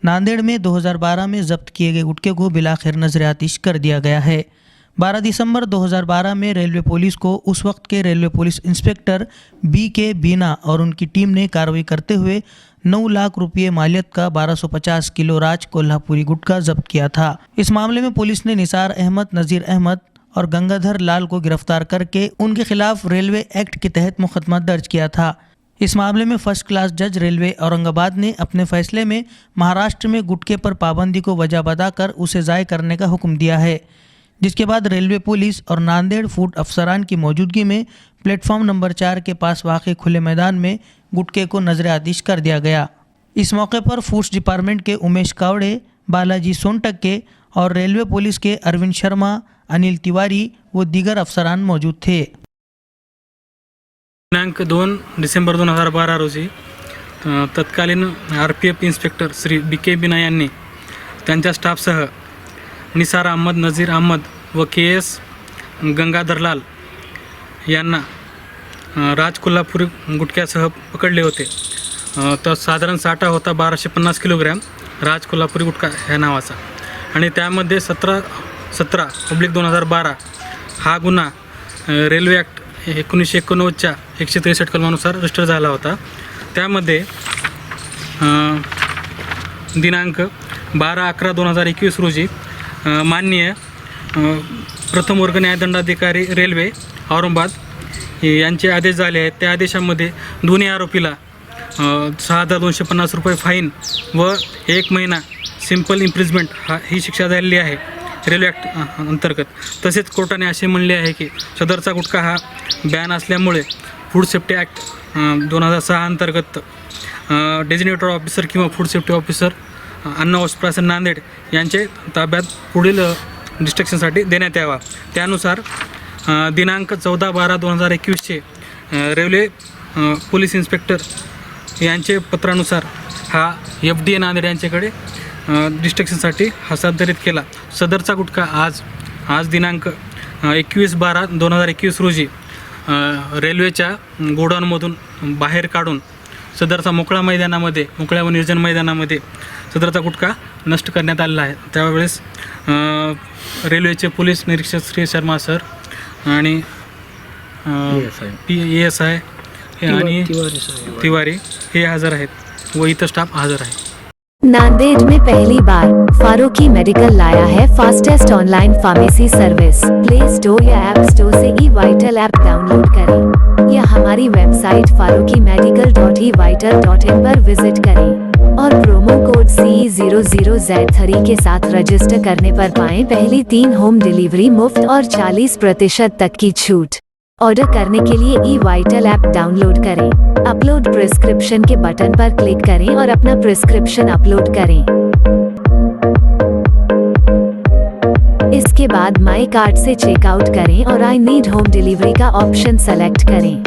नांदेड़ में 2012 में जब्त किए गए गुटखे को बिलाखिर नजर-ए-आतिश कर दिया गया है। 12 दिसंबर 2012 में रेलवे पुलिस को उस वक्त के railway police inspector BK Bina और उनकी टीम ने कार्रवाई करते हुए 9 लाख रुपये मालियत का 1250 किलो राज कोल्हापुरी गुटखा जब्त किया था। इस मामले में पुलिस ने निसार अहमद, नज़ीर अहमद और गंगाधर लाल को गिरफ्तार करके उनके खिलाफ रेलवे एक्ट के तहत मुकदमा दर्ज किया था। इस मामले में फर्स्ट क्लास जज रेलवे औरंगाबाद ने अपने फैसले में महाराष्ट्र में गुटखे पर पाबंदी को वजह बताकर उसे ज़ाय करने का हुक्म दिया है, जिसके बाद रेलवे पुलिस और नांदेड़ फूड अफसरान की मौजूदगी में प्लेटफॉर्म नंबर 4 के पास वाक़े खुले मैदान में गुटखे को नजर-ए-आतिश कर दिया गया। इस मौके पर फूड्स डिपार्टमेंट के उमेश कावड़े, बालाजी सोनटक्के और रेलवे पुलिस के अरविंद शर्मा, अनिल तिवारी व दीगर अफसरान मौजूद थे। दिनांक 2 डिसेंबर 2012 रोजी तत्कालीन RPF inspector Shri BK Bina यांनी त्यांच्या स्टाफसह निसार अहमद, नज़ीर अहमद व KS गंगाधरलाल यांना राज कोल्हापुरी गुटख्यासह पकडले होते। तर साधारण साठा होता 1250 किलोग्रॅम राज कोल्हापुरी गुटखा ह्या नावाचा आणि त्यामध्ये 17/2012 हा गुन्हा रेल्वे ॲक्ट 1989च्या 163 कलमानुसार रजिस्टर झाला होता। त्यामध्ये दिनांक 12/11/2021 रोजी माननीय प्रथम वर्ग न्यायदंडाधिकारी रेल्वे औरंगाबाद यांचे आदेश झाले आहेत। त्या आदेशामध्ये दोन्ही आरोपीला 6,250 रुपये फाईन व 1 महिना सिंपल इम्प्रिजमेंट ही शिक्षा झालेली आहे रेल्वे ॲक्ट अंतर्गत। तसेच कोर्टाने असे म्हणले आहे की सदरचा गुटखा हा बॅन असल्यामुळे फूड सेफ्टी ॲक्ट 2006 अंतर्गत डेजिग्नेटेड ऑफिसर किंवा फूड सेफ्टी ऑफिसर अन्न औषध प्राशन नांदेड यांचे ताब्यात पुढील डिस्ट्रक्शनसाठी देण्यात यावा। त्यानुसार दिनांक 14/12/2021 रेल्वे पोलीस इन्स्पेक्टर यांचे पत्रानुसार हा FDA नांदेड यांच्याकडे डिस्ट्रक्शनसाठी हस्तांतरित केला। सदरचा गुटखा आज दिनांक 21/12/2021 रोजी रेल्वेच्या गोडाऊनमधून बाहेर काढून सदरचा मोकळ्या व निर्जन मैदानामध्ये सदरचा गुटखा नष्ट करण्यात आलेला आहे। त्यावेळेस रेल्वेचे पोलीस निरीक्षक श्री शर्मा सर आणि ASI आणि तिवारी हे हजर आहेत व इतर स्टाफ हजर आहे। नांदेड़ में पहली बार फारूकी मेडिकल लाया है fastest online pharmacy service. Play store या ऐप स्टोर से eVital ऐप डाउनलोड करें या हमारी वेबसाइट farookiMedical.eVital.in पर विजिट करें और प्रोमो कोड CE00Z3 के साथ रजिस्टर करने पर पाएं पहली 3 होम डिलीवरी मुफ्त और 40% तक की छूट। ऑर्डर करने के लिए eVital ऐप डाउनलोड करें, अपलोड प्रिस्क्रिप्शन के बटन पर क्लिक करें और अपना प्रिस्क्रिप्शन अपलोड करें। इसके बाद माई कार्ट से चेकआउट करें और आई नीड होम डिलीवरी का ऑप्शन सेलेक्ट करें।